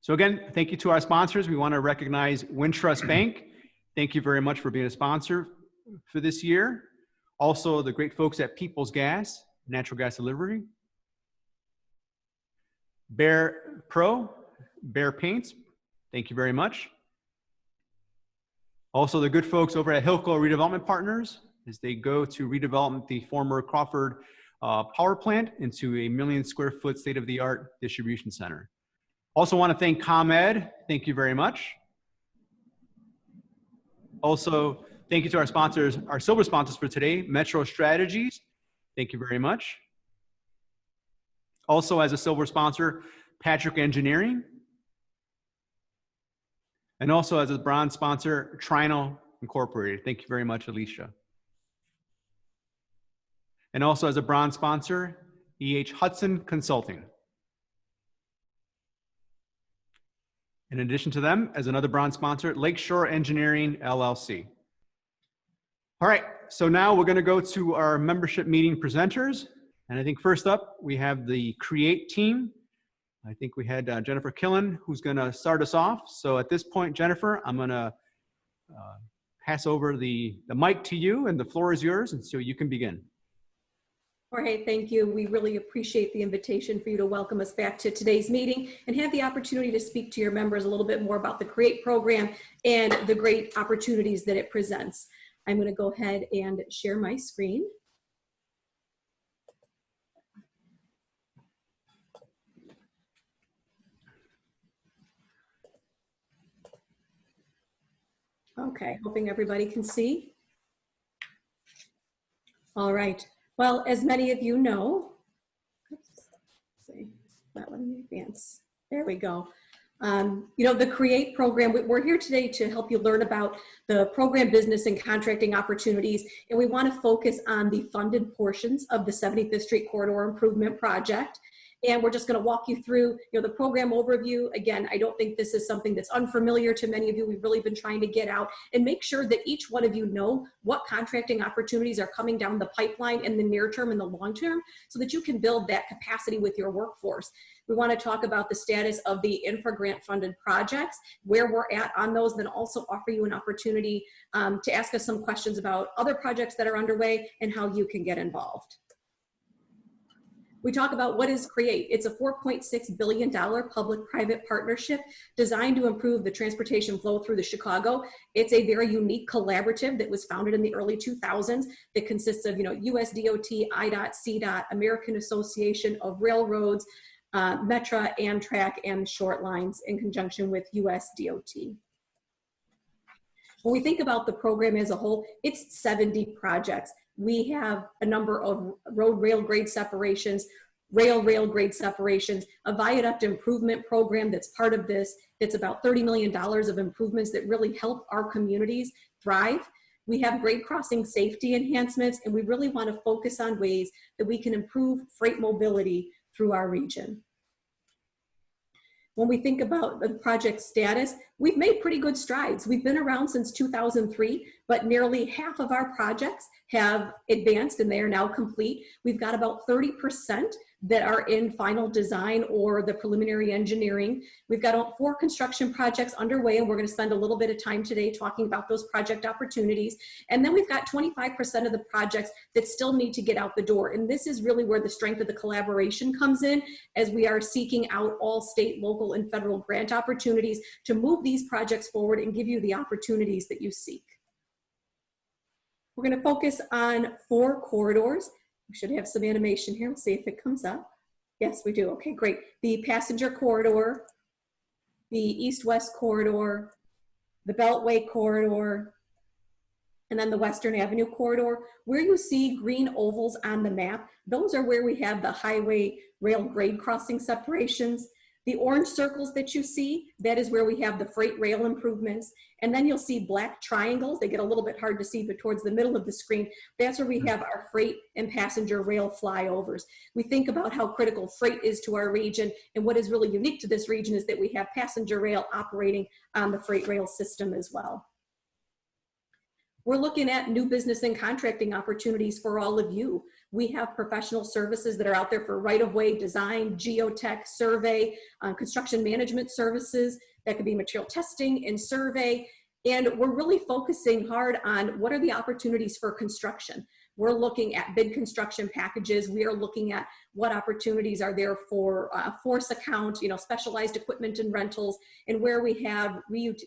So again, thank you to our sponsors. We want to recognize Wintrust Bank. Thank you very much for being a sponsor for this year. Also, the great folks at People's Gas, Natural Gas Delivery. Bear Paints, thank you very much. Also, the good folks over at Hilco Redevelopment Partners, as they go to redevelop the former Crawford power plant into a 1 million square foot state-of-the-art distribution center. Also want to thank ComEd, thank you very much. Also, thank you to our sponsors, our silver sponsors for today, Metro Strategies, thank you very much. Also as a silver sponsor, Patrick Engineering. And also as a bronze sponsor, Trino Incorporated. Thank you very much, Alicia. And also as a bronze sponsor, E.H. Hudson Consulting. In addition to them, as another bronze sponsor, Lakeshore Engineering, LLC. All right, so now we're gonna go to our membership meeting presenters. And I think first up, we have the CREATE team. I think we had Jennifer Killen, who's gonna start us off. So at this point, Jennifer, I'm gonna pass over the mic to you and the floor is yours, and so you can begin. Jorge, thank you. We really appreciate the invitation for you to welcome us back to today's meeting and have the opportunity to speak to your members a little bit more about the CREATE program and the great opportunities that it presents. I'm going to go ahead and share my screen. Okay, hoping everybody can see. All right. Well, as many of you know, not letting me advance. There we go. You know, the CREATE program, we're here today to help you learn about the program business and contracting opportunities, and we want to focus on the funded portions of the 75th Street Corridor Improvement Project. And we're just going to walk you through, you know, the program overview. Again, I don't think this is something that's unfamiliar to many of you. We've really been trying to get out and make sure that each one of you know what contracting opportunities are coming down the pipeline in the near term and the long term, so that you can build that capacity with your workforce. We want to talk about the status of the INFRA grant funded projects, where we're at on those, then also offer you an opportunity to ask us some questions about other projects that are underway and how you can get involved. We talk about what is CREATE. It's a $4.6 billion public-private partnership designed to improve the transportation flow through the Chicago. It's a very unique collaborative that was founded in the early 2000s that consists of, you know, USDOT, IDOT, CDOT, American Association of Railroads, Metra, Amtrak, and short lines in conjunction with USDOT. When we think about the program as a whole, it's 70 projects. We have a number of road-rail grade separations, rail-rail grade separations, a viaduct improvement program that's part of this. It's about $30 million of improvements that really help our communities thrive. We have grade crossing safety enhancements, and we really want to focus on ways that we can improve freight mobility through our region. When we think about the project status, we've made pretty good strides. We've been around since 2003, but nearly half of our projects have advanced and they are now complete. We've got about 30% that are in final design or the preliminary engineering. We've got 4 construction projects underway, and we're going to spend a little bit of time today talking about those project opportunities. And then we've got 25% of the projects that still need to get out the door. And this is really where the strength of the collaboration comes in, as we are seeking out all state, local, and federal grant opportunities to move these projects forward and give you the opportunities that you seek. We're going to focus on 4 corridors. We should have some animation here. We'll see if it comes up. Yes, we do. Okay, great. The passenger corridor, the east-west corridor, the Beltway corridor, and then the Western Avenue corridor. Where you see green ovals on the map, those are where we have the highway rail grade crossing separations. The orange circles that you see, that is where we have the freight rail improvements. And then you'll see black triangles. They get a little bit hard to see, but towards the middle of the screen, that's where we have our freight and passenger rail flyovers. We think about how critical freight is to our region, and what is really unique to this region is that we have passenger rail operating on the freight rail system as well. We're looking at new business and contracting opportunities for all of you. We have professional services that are out there for right-of-way design, geotech, survey, construction management services. That could be material testing and survey. And we're really focusing hard on what are the opportunities for construction. We're looking at bid construction packages. We are looking at what opportunities are there for force account, specialized equipment and rentals, and where we have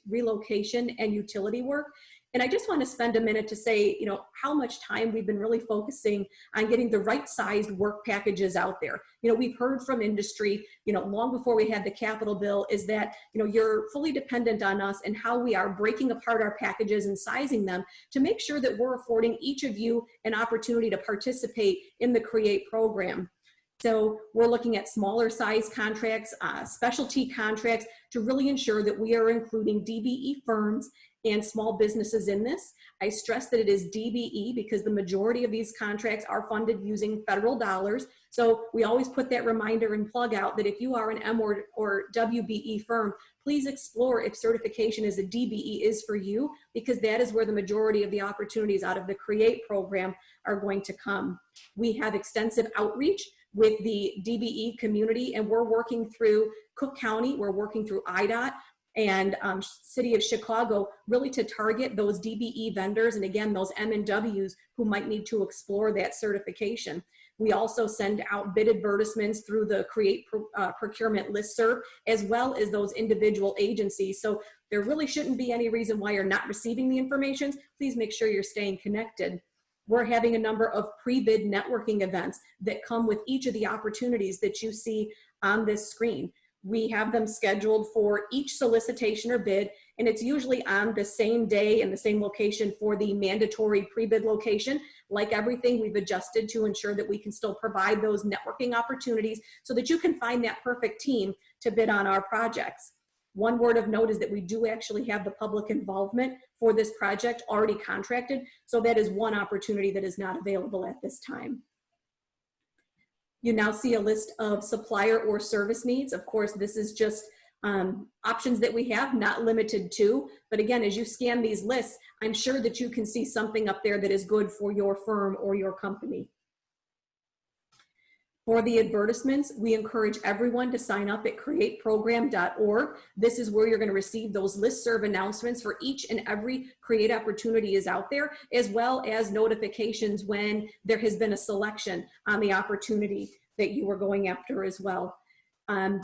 relocation and utility work. And I just want to spend a minute to say, how much time we've been really focusing on getting the right sized work packages out there. We've heard from industry, long before we had the capital bill, is that, you're fully dependent on us and how we are breaking apart our packages and sizing them to make sure that we're affording each of you an opportunity to participate in the CREATE program. So we're looking at smaller size contracts, specialty contracts, to really ensure that we are including DBE firms and small businesses in this. I stress that it is DBE because the majority of these contracts are funded using federal dollars. So we always put that reminder and plug out that if you are an M or WBE firm, please explore if certification as a DBE is for you, because that is where the majority of the opportunities out of the CREATE program are going to come. We have extensive outreach with the DBE community, and we're working through Cook County, we're working through IDOT, and City of Chicago, really to target those DBE vendors, and again, those M&Ws who might need to explore that certification. We also send out bid advertisements through the CREATE procurement listserv, as well as those individual agencies. So there really shouldn't be any reason why you're not receiving the information. Please make sure you're staying connected. We're having a number of pre-bid networking events that come with each of the opportunities that you see on this screen. We have them scheduled for each solicitation or bid, and it's usually on the same day and the same location for the mandatory pre-bid location. Like everything, we've adjusted to ensure that we can still provide those networking opportunities so that you can find that perfect team to bid on our projects. One word of note is that we do actually have the public involvement for this project already contracted, so that is one opportunity that is not available at this time. You now see a list of supplier or service needs. Of course, this is just options that we have, not limited to. But again, as you scan these lists, I'm sure that you can see something up there that is good for your firm or your company. For the advertisements, we encourage everyone to sign up at createprogram.org. This is where you're going to receive those listserv announcements for each and every CREATE opportunity is out there, as well as notifications when there has been a selection on the opportunity that you were going after as well.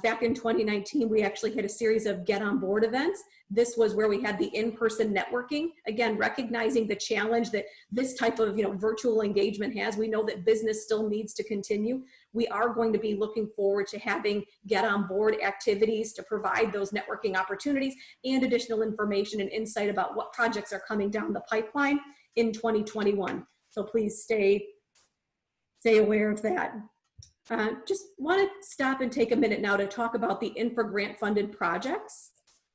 Back in 2019, we actually had a series of Get On Board events. This was where we had the in-person networking. Again, recognizing the challenge that this type of virtual engagement has. We know that business still needs to continue. We are going to be looking forward to having Get On Board activities to provide those networking opportunities and additional information and insight about what projects are coming down the pipeline in 2021. So please stay aware of that. Just want to stop and take a minute now to talk about the INFRA grant funded projects.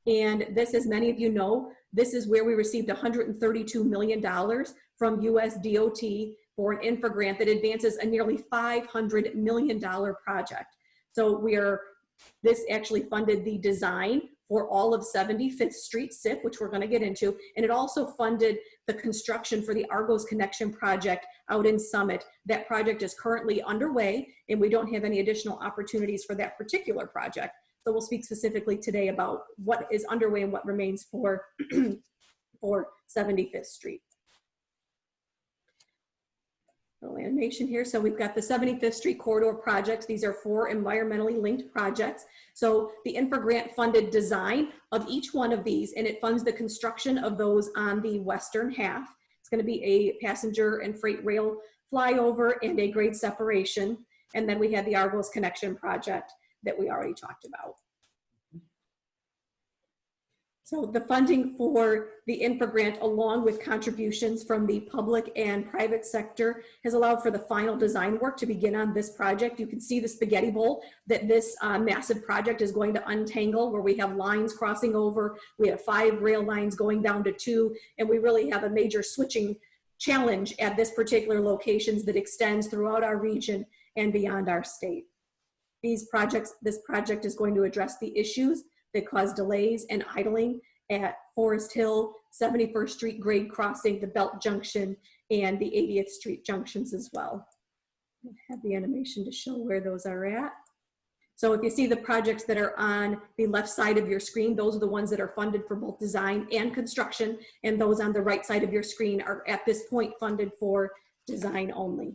And this, as many of you know, this is where we received $132 million from US DOT for an INFRA grant that advances a nearly $500 million project. So this actually funded the design for all of 75th Street SIP, which we're going to get into, and it also funded the construction for the Argos Connection project out in Summit. That project is currently underway, and we don't have any additional opportunities for that particular project. So we'll speak specifically today about what is underway and what remains for, for 75th Street. Little animation here. So we've got the 75th Street corridor projects. These are 4 environmentally linked projects. So the INFRA grant funded design of each one of these, and it funds the construction of those on the western half. It's going to be a passenger and freight rail flyover and a grade separation. And then we had the Argos Connection project that we already talked about. So the funding for the INFRA grant, along with contributions from the public and private sector, has allowed for the final design work to begin on this project. You can see the spaghetti bowl that this massive project is going to untangle, where we have lines crossing over. We have 5 rail lines going down to 2, and we really have a major switching challenge at this particular locations that extends throughout our region and beyond our state. This project is going to address the issues that cause delays and idling at Forest Hill, 71st Street grade crossing, the Belt Junction, and the 80th Street junctions as well. have the animation to show where those are at. So if you see the projects that are on the left side of your screen, those are the ones that are funded for both design and construction, and those on the right side of your screen are at this point funded for design only.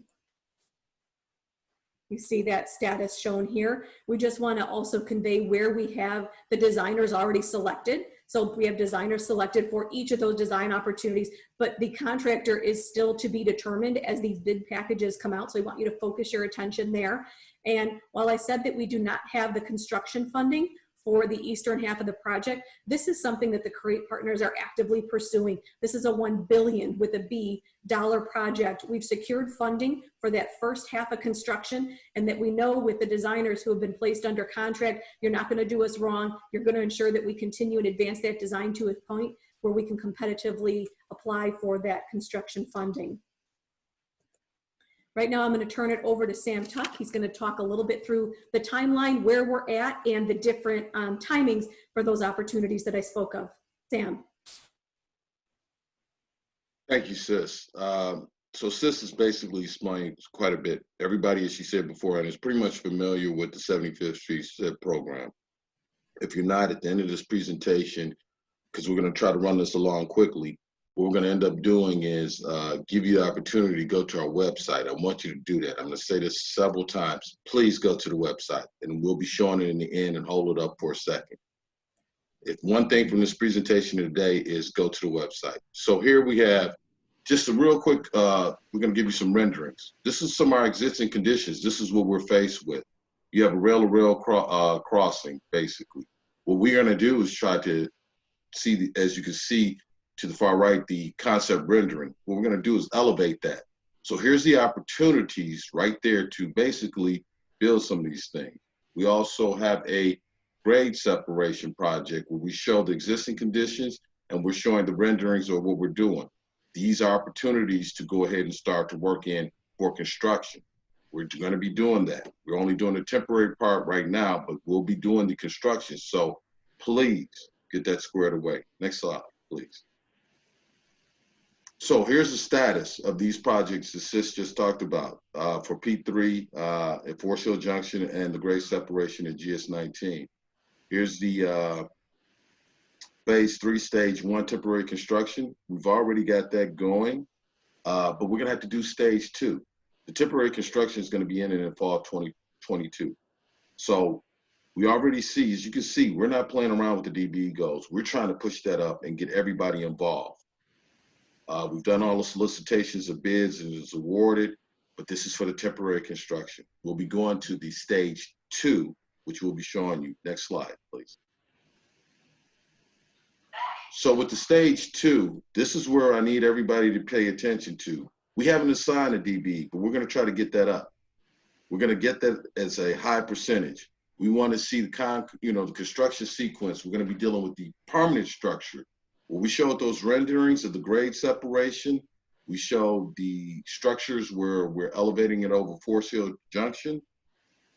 You see that status shown here. We just want to also convey where we have the designers already selected. So we have designers selected for each of those design opportunities, but the contractor is still to be determined as these bid packages come out. So we want you to focus your attention there. And while I said that we do not have the construction funding for the eastern half of the project, this is something that the Create partners are actively pursuing. This is a $1 billion with a B dollar project. We've secured funding for that first half of construction, and that we know with the designers who have been placed under contract, you're not going to do us wrong. You're going to ensure that we continue and advance that design to a point where we can competitively apply for that construction funding. Right now, I'm going to turn it over to Sam Tuck. He's going to talk a little bit through the timeline, where we're at, and the different timings for those opportunities that I spoke of. Sam. Thank you, Sis. So Sis has basically explained quite a bit. Everybody, as she said before, is pretty much familiar with the 75th Street SIP program. If you're not, at the end of this presentation, because we're going to try to run this along quickly, what we're going to end up doing is give you the opportunity to go to our website. I want you to do that. I'm going to say this several times. Please go to the website, and we'll be showing it in the end, and hold it up for a second. If one thing from this presentation today is go to the website. So here we have just a real quick, we're going to give you some renderings. This is some of our existing conditions. This is what we're faced with. You have a rail-to-rail crossing, basically. What we're going to do is try to see, as you can see, to the far right, the concept rendering. What we're going to do is elevate that. So here's the opportunities right there to basically build some of these things. We also have a grade separation project where we show the existing conditions and we're showing the renderings of what we're doing. These are opportunities to go ahead and start to work in for construction. We're going to be doing that. We're only doing the temporary part right now, but we'll be doing the construction. So please get that squared away. Next slide, please. So here's the status of these projects that Sis just talked about for P3 at Forest Hill Junction and the grade separation at GS19. Here's the phase 3 stage 1 temporary construction. We've already got that going, but we're gonna have to do stage 2. The temporary construction is gonna be in fall of 2022. So we already see, as you can see, we're not playing around with the DBE goals. We're trying to push that up and get everybody involved. We've done all the solicitations of bids and it's awarded, but this is for the temporary construction. We'll be going to the stage 2, which we'll be showing you. Next slide, please. So with the stage 2, this is where I need everybody to pay attention to. We haven't assigned a DBE, but we're going to try to get that up. We're going to get that as a high percentage. We want to see the construction sequence. We're going to be dealing with the permanent structure. Well, we showed those renderings of the grade separation. We showed the structures where we're elevating it over Forest Hill Junction.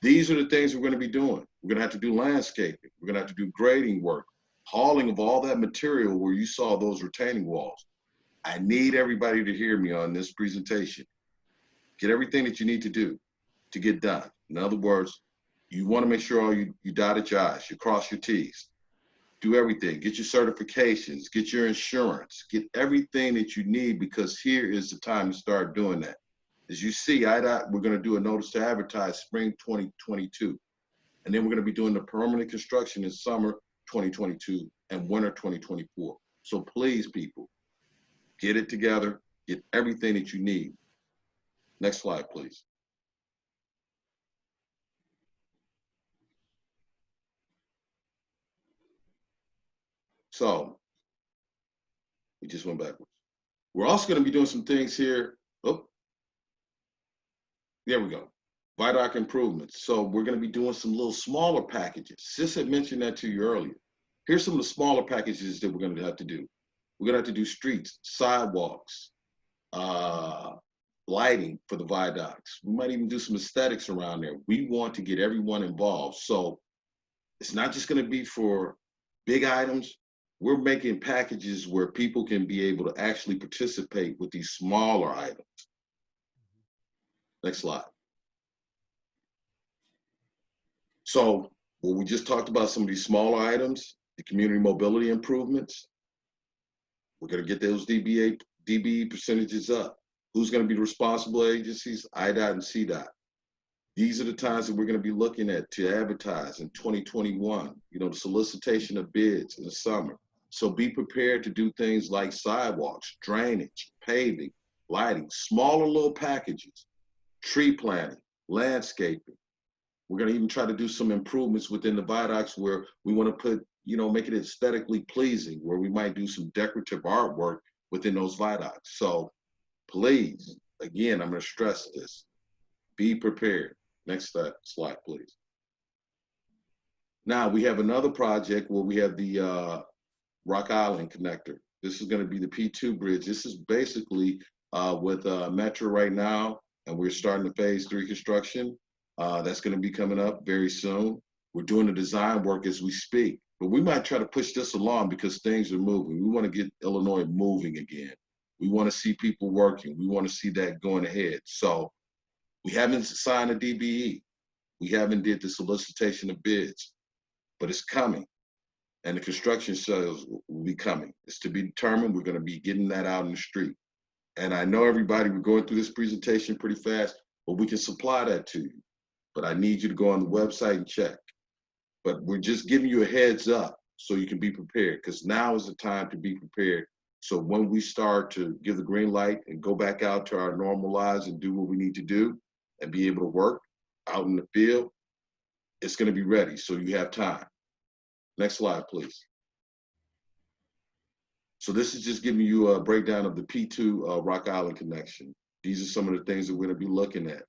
These are the things we're going to be doing. We're going to have to do landscaping. We're going to have to do grading work, hauling of all that material where you saw those retaining walls. I need everybody to hear me on this presentation. Get everything that you need to do to get done. In other words, you want to make sure all you dotted your I's, you cross your T's. Do everything, get your certifications, get your insurance, get everything that you need, because here is the time to start doing that. As you see, IDOT, we're gonna do a notice to advertise spring 2022. And then we're gonna be doing the permanent construction in summer 2022 and winter 2024. So please, people, get it together, get everything that you need. Next slide, please. So we just went backwards. We're also going to be doing some things here. Oh, there we go. VIDOC improvements. So we're going to be doing some little smaller packages. Sis had mentioned that to you earlier. Here's some of the smaller packages that we're going to have to do. We're going to have to do streets, sidewalks, lighting for the viaducts. We might even do some aesthetics around there. We want to get everyone involved. So it's not just going to be for big items. We're making packages where people can be able to actually participate with these smaller items. Next slide. So, well, we just talked about some of these smaller items, the community mobility improvements. We're going to get those DBE percentages up. Who's going to be the responsible agencies? IDOT and CDOT. These are the times that we're going to be looking at to advertise in 2021, the solicitation of bids in the summer. So be prepared to do things like sidewalks, drainage, paving, lighting, smaller little packages, tree planting, landscaping. We're going to even try to do some improvements within the viaducts where we want to put, make it aesthetically pleasing, where we might do some decorative artwork within those viaducts. So please, again, I'm going to stress this, be prepared. Next slide, please. Now we have another project where we have the Rock Island connector. This is going to be the P2 bridge. This is basically with Metra right now, and we're starting the phase 3 construction. That's going to be coming up very soon. We're doing the design work as we speak, but we might try to push this along because things are moving. We want to get Illinois moving again. We want to see people working. We want to see that going ahead. So we haven't signed a DBE. We haven't did the solicitation of bids, but it's coming. And the construction sales will be coming. It's to be determined. We're going to be getting that out in the street. And I know everybody, we're going through this presentation pretty fast, but we can supply that to you. But I need you to go on the website and check. But we're just giving you a heads up so you can be prepared, because now is the time to be prepared. So when we start to give the green light and go back out to our normal lives and do what we need to do and be able to work out in the field, it's going to be ready. So you have time. Next slide, please. So this is just giving you a breakdown of the P2 Rock Island connection. These are some of the things that we're going to be looking at.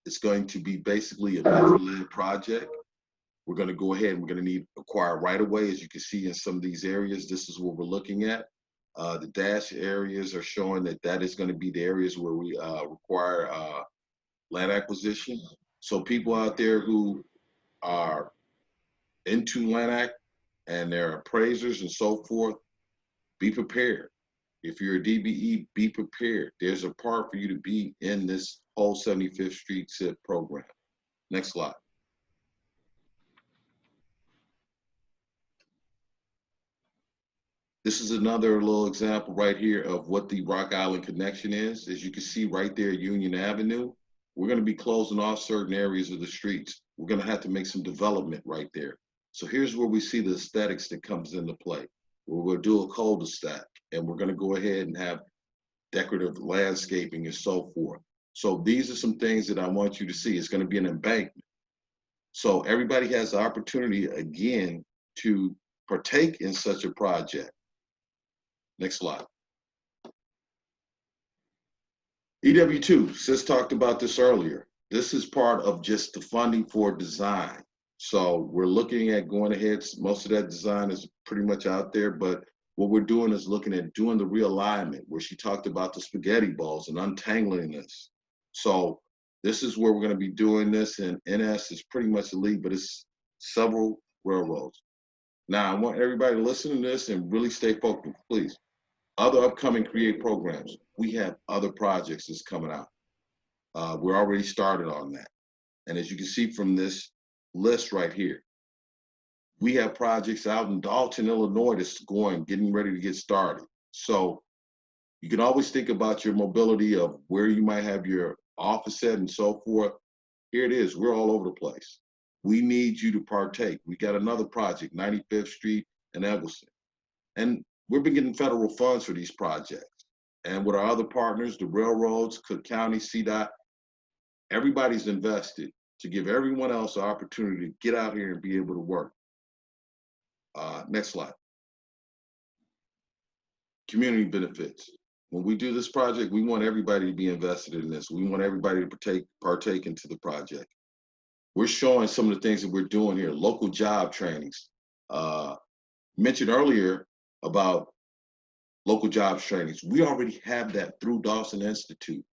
It's going to be basically a Metra-led project. We're going to go ahead and we're going to need acquire right-of-way. As you can see in some of these areas, this is what we're looking at. The dash areas are showing that is going to be the areas where we require land acquisition. So people out there who are into land act and they're appraisers and so forth, be prepared. If you're a DBE, be prepared. There's a part for you to be in this whole 75th Street SIP program. Next slide. This is another little example right here of what the Rock Island connection is. As you can see right there, Union Avenue, we're going to be closing off certain areas of the streets. We're going to have to make some development right there. So here's where we see the aesthetics that comes into play. We'll do a cul-de-sac, and we're going to go ahead and have decorative landscaping and so forth. So these are some things that I want you to see. It's going to be an embankment. So everybody has the opportunity, again, to partake in such a project. Next slide. EW2, Sis talked about this earlier. This is part of just the funding for design. So we're looking at going ahead. Most of that design is pretty much out there, but what we're doing is looking at doing the realignment, where she talked about the spaghetti balls and untangling this. So this is where we're going to be doing this, and NS is pretty much the lead, but it's several railroads. Now, I want everybody to listen to this and really stay focused, please. Other upcoming CREATE programs. We have other projects that's coming out. We're already started on that. And as you can see from this list right here, we have projects out in Dalton, Illinois that's getting ready to get started. So you can always think about your mobility of where you might have your office at and so forth. Here it is. We're all over the place. We need you to partake. We got another project, 95th Street and Eggleston. And we've been getting federal funds for these projects. And with our other partners, the railroads, Cook County, CDOT, everybody's invested to give everyone else an opportunity to get out here and be able to work. Next slide. Community benefits. When we do this project, we want everybody to be invested in this. We want everybody to partake into the project. We're showing some of the things that we're doing here. Local job trainings. Mentioned earlier about local jobs trainings. We already have that through Dawson Institute.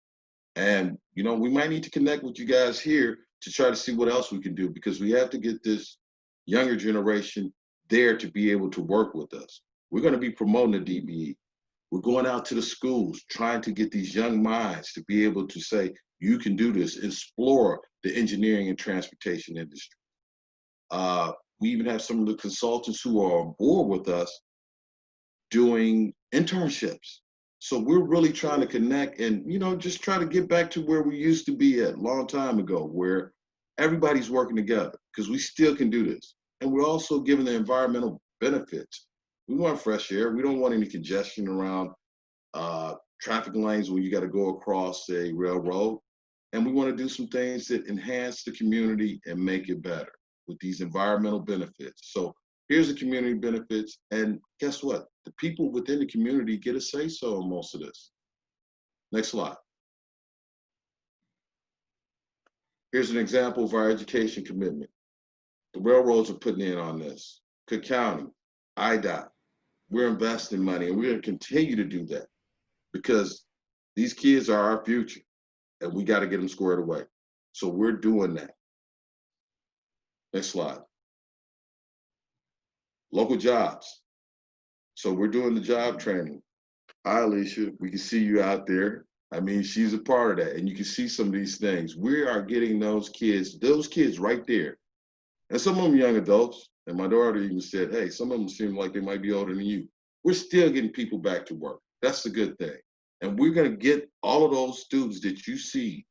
And, we might need to connect with you guys here to try to see what else we can do, because we have to get this younger generation there to be able to work with us. We're going to be promoting the DBE. We're going out to the schools, trying to get these young minds to be able to say, You can do this. Explore the engineering and transportation industry. We even have some of the consultants who are on board with us doing internships. So we're really trying to connect and, you know, just try to get back to where we used to be at a long time ago, where everybody's working together, because we still can do this. And we're also giving the environmental benefits. We want fresh air. We don't want any congestion around traffic lanes when you got to go across a railroad. And we want to do some things that enhance the community and make it better with these environmental benefits. So here's the community benefits. And guess what? The people within the community get a say-so in most of this. Next slide. Here's an example of our education commitment. The railroads are putting in on this. Cook County, IDOT, we're investing money, and we're going to continue to do that because these kids are our future, and we got to get them squared away. So we're doing that. Next slide. Local jobs. So we're doing the job training. Hi, Alicia. We can see you out there. I mean, she's a part of that, and you can see some of these things. We are getting those kids right there. And some of them young adults, and my daughter even said, hey, some of them seem like they might be older than you. We're still getting people back to work. That's the good thing. And we're going to get all of those students that you see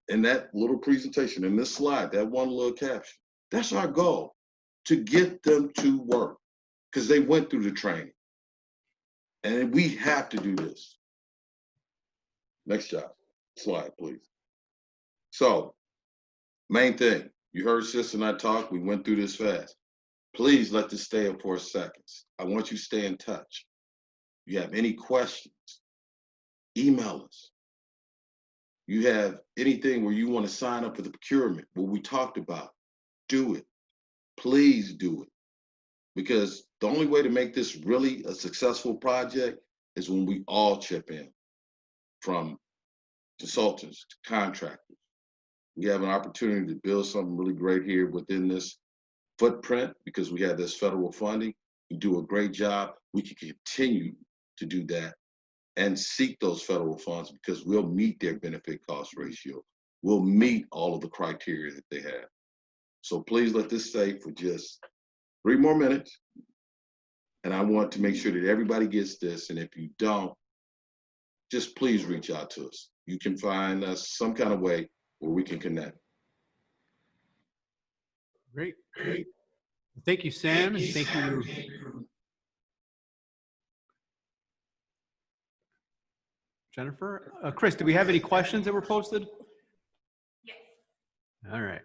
in that little presentation, in this slide, that one little caption. That's our goal, to get them to work, because they went through the training. And we have to do this. Next slide, please. So, main thing, you heard Sis and I talk, we went through this fast. Please let this stay up for a second. I want you to stay in touch. If you have any questions, email us. You have anything where you want to sign up for the procurement, what we talked about, do it. Please do it. Because the only way to make this really a successful project is when we all chip in, from consultants to contractors. We have an opportunity to build something really great here within this footprint because we have this federal funding. We do a great job. We can continue to do that and seek those federal funds because we'll meet their benefit cost ratio. We'll meet all of the criteria that they have. So please let this stay for just 3 more minutes. And I want to make sure that everybody gets this. And if you don't, just please reach out to us. You can find us some kind of way where we can connect. Great. Thank you, Sam. And thank you. Jennifer. Chris, do we have any questions that were posted? Yes. All right.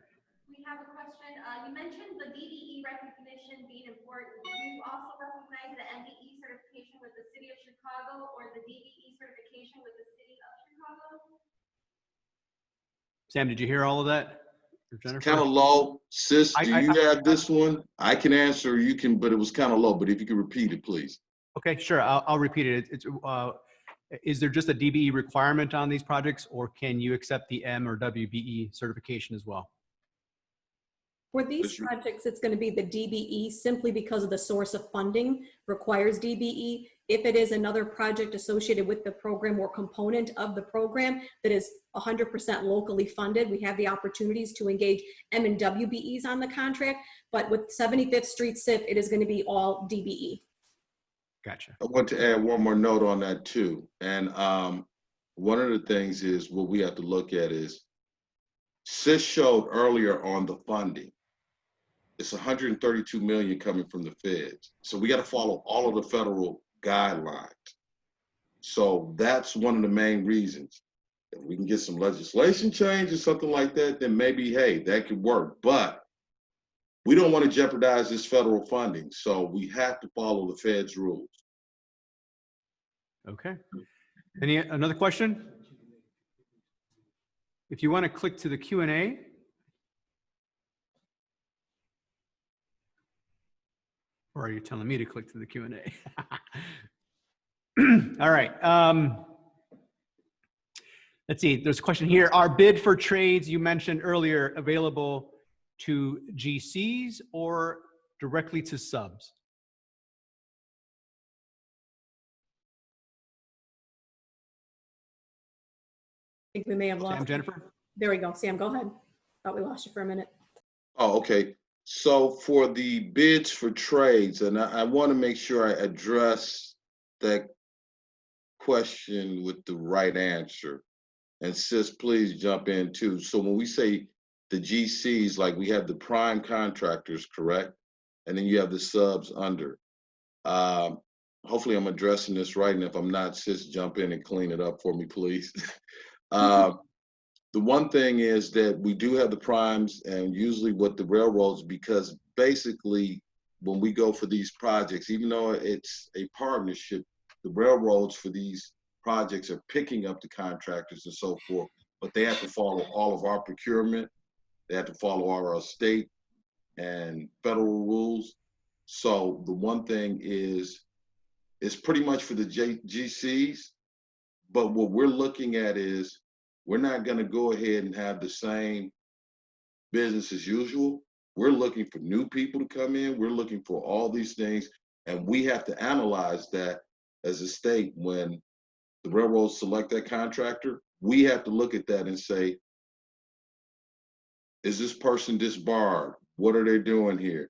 We have a question. You mentioned the DBE recognition being important. Do you also recognize the MBE certification with the City of Chicago or the DBE certification with the City of Chicago? Sam, did you hear all of that? Jennifer? Kind of low. Sis, do you have this one? I can answer, you can, but it was kind of low, but if you could repeat it, please. Okay, sure. I'll repeat it. Is there just a DBE requirement on these projects, or can you accept the M or WBE certification as well? For these projects, it's going to be the DBE simply because of the source of funding requires DBE. If it is another project associated with the program or component of the program that is 100% locally funded, we have the opportunities to engage M and WBEs on the contract. But with 75th Street SIP, it is going to be all DBE. Gotcha. I want to add one more note on that too. And one of the things is what we have to look at is, Sis showed earlier on the funding. It's 132 million coming from the feds. So we got to follow all of the federal guidelines. So that's one of the main reasons. If we can get some legislation change or something like that, then maybe, hey, that could work. But we don't want to jeopardize this federal funding. So we have to follow the feds' rules. Okay. Another question? If you want to click to the Q&A. Or are you telling me to click to the Q&A? All right. Let's see. There's a question here. Are bid for trades you mentioned earlier available to GCs or directly to subs? think we may have lost. Sam, Jennifer? There we go. Sam, go ahead. Thought we lost you for a minute. Oh, okay. So for the bids for trades, and I want to make sure I address that question with the right answer. And sis, please jump in too. So when we say the GCs, like we have the prime contractors, correct? And then you have the subs under. Hopefully I'm addressing this right. And if I'm not, sis, jump in and clean it up for me, please. The one thing is that we do have the primes and usually with the railroads, because basically when we go for these projects, even though it's a partnership, the railroads for these projects are picking up the contractors and so forth, but they have to follow all of our procurement. They have to follow our state and federal rules. So the one thing is, it's pretty much for the GCs, but what we're looking at is, we're not gonna go ahead and have the same business as usual. We're looking for new people to come in. We're looking for all these things. And we have to analyze that as a state. When the railroads select that contractor, we have to look at that and say, is this person disbarred? What are they doing here?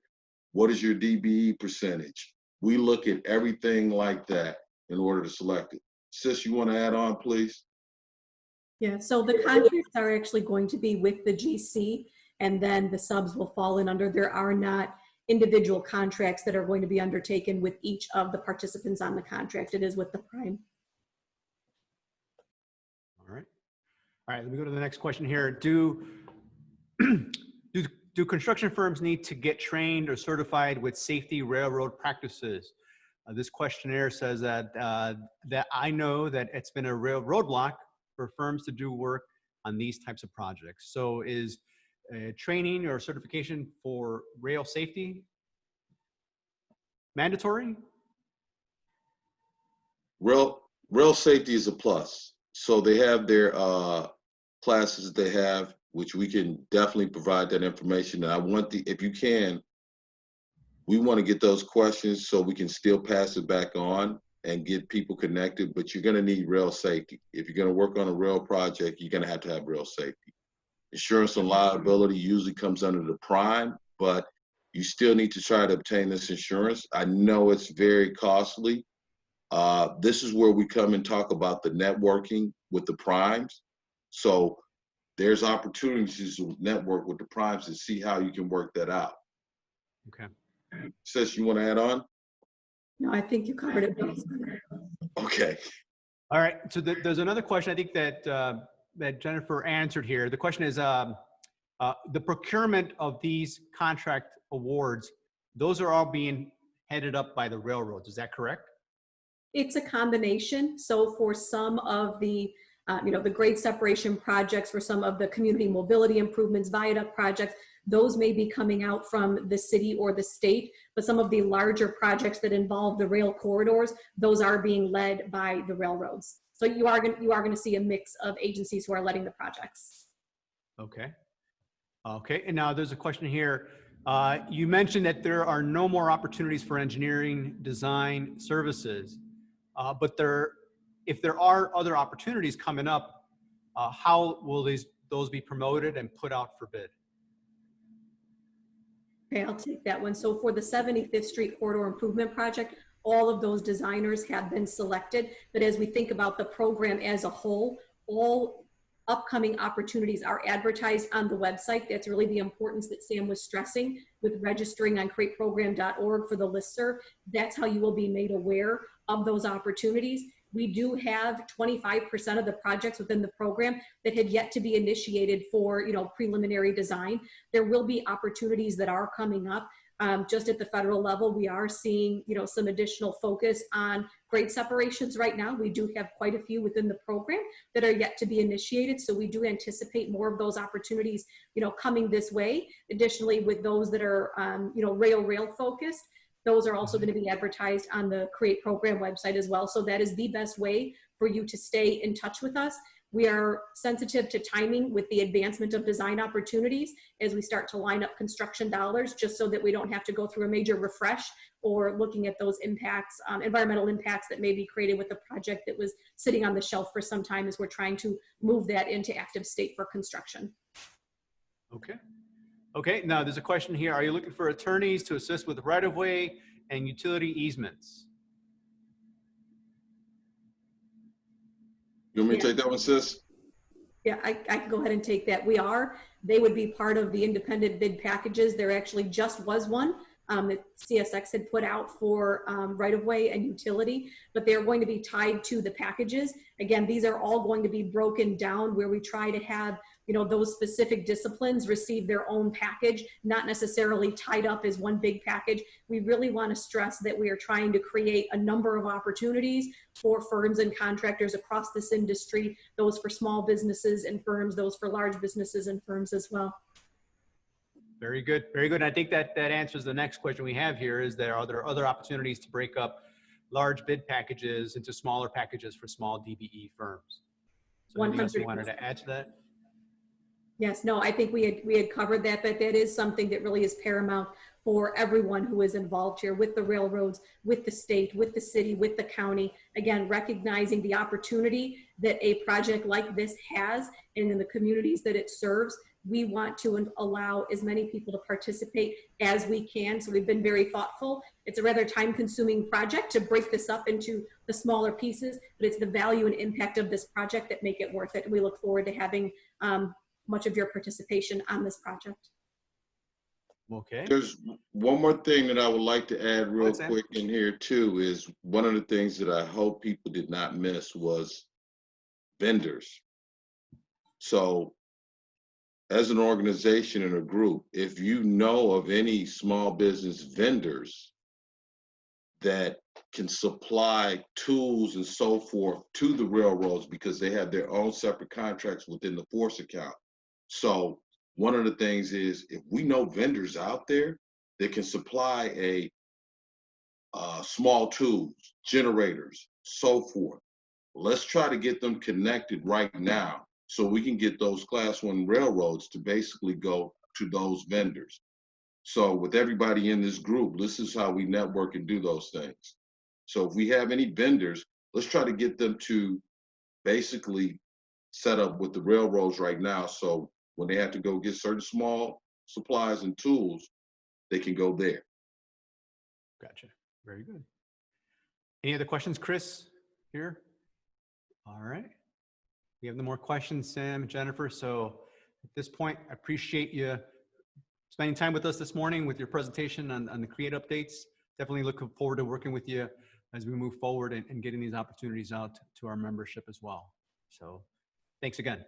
What is your DBE percentage? We look at everything like that in order to select it. Sis, you wanna add on, please? Yeah, so the contracts are actually going to be with the GC, and then the subs will fall in under. There are not individual contracts that are going to be undertaken with each of the participants on the contract. It is with the prime. All right. All right, let me go to the next question here. Do construction firms need to get trained or certified with safety railroad practices? This questionnaire says that I know that it's been a real roadblock for firms to do work on these types of projects. So is training or certification for rail safety mandatory? Rail safety is a plus. So they have their classes they have, which we can definitely provide that information. And I want if you can, we want to get those questions so we can still pass it back on and get people connected, but you're gonna need rail safety. If you're gonna work on a rail project, you're gonna have to have rail safety. Insurance and liability usually comes under the prime, but you still need to try to obtain this insurance. I know it's very costly. This is where we come and talk about the networking with the primes. So there's opportunities to network with the primes to see how you can work that out. Okay. Sis, you wanna add on? No, I think you covered it. Okay. All right, so there's another question I think that that Jennifer answered here. The question is, the procurement of these contract awards, those are all being headed up by the railroads, is that correct? It's a combination. So for some of the, the grade separation projects, for some of the community mobility improvements, viaduct projects, those may be coming out from the city or the state, but some of the larger projects that involve the rail corridors, those are being led by the railroads. So you are going to see a mix of agencies who are letting the projects. Okay. Okay, and now there's a question here. You mentioned that there are no more opportunities for engineering design services, but if there are other opportunities coming up, how will those be promoted and put out for bid? Okay, I'll take that one. So for the 75th Street Corridor Improvement Project, all of those designers have been selected. But as we think about the program as a whole, all upcoming opportunities are advertised on the website. That's really the importance that Sam was stressing with registering on createprogram.org for the listserv. That's how you will be made aware of those opportunities. We do have 25% of the projects within the program that had yet to be initiated for, preliminary design. There will be opportunities that are coming up. Just at the federal level, we are seeing, some additional focus on grade separations right now. We do have quite a few within the program that are yet to be initiated. So we do anticipate more of those opportunities, coming this way. Additionally, with those that are, rail focused, those are also going to be advertised on the Create Program website as well. So that is the best way for you to stay in touch with us. We are sensitive to timing with the advancement of design opportunities as we start to line up construction dollars, just so that we don't have to go through a major refresh or looking at those impacts, environmental impacts that may be created with the project that was sitting on the shelf for some time, as we're trying to move that into active state for construction. Okay. Okay, now there's a question here. Are you looking for attorneys to assist with right-of-way and utility easements? You want me to take that one, sis? Yeah, I can go ahead and take that. They would be part of the independent bid packages. There actually just was one that CSX had put out for right-of-way and utility, but they're going to be tied to the packages. Again, these are all going to be broken down where we try to have, you know, those specific disciplines receive their own package, not necessarily tied up as one big package. We really want to stress that we are trying to create a number of opportunities for firms and contractors across this industry, those for small businesses and firms, those for large businesses and firms as well. Very good, very good. And I think that answers the next question we have here. Are there other opportunities to break up large bid packages into smaller packages for small DBE firms? So anything else you wanted to add to that? Yes, no, I think we had covered that, but that is something that really is paramount for everyone who is involved here, with the railroads, with the state, with the city, with the county. Again, recognizing the opportunity that a project like this has, and in the communities that it serves, we want to allow as many people to participate as we can. So we've been very thoughtful. It's a rather time-consuming project to break this up into the smaller pieces, but it's the value and impact of this project that make it worth it. We look forward to having much of your participation on this project. Okay. There's one more thing that I would like to add real quick in here too, is one of the things that I hope people did not miss was vendors. So as an organization and a group, if you know of any small business vendors that can supply tools and so forth to the railroads, because they have their own separate contracts within the force account. So one of the things is, if we know vendors out there that can supply a small tools, generators, so forth, let's try to get them connected right now, so we can get those Class 1 railroads to basically go to those vendors. So with everybody in this group, this is how we network and do those things. So if we have any vendors, let's try to get them to basically set up with the railroads right now. So when they have to go get certain small supplies and tools, they can go there. Gotcha. Very good. Any other questions, Chris, here? All right. We have no more questions, Sam, Jennifer. So at this point, I appreciate you spending time with us this morning with your presentation on the Create updates. Definitely looking forward to working with you as we move forward and getting these opportunities out to our membership as well. So thanks again.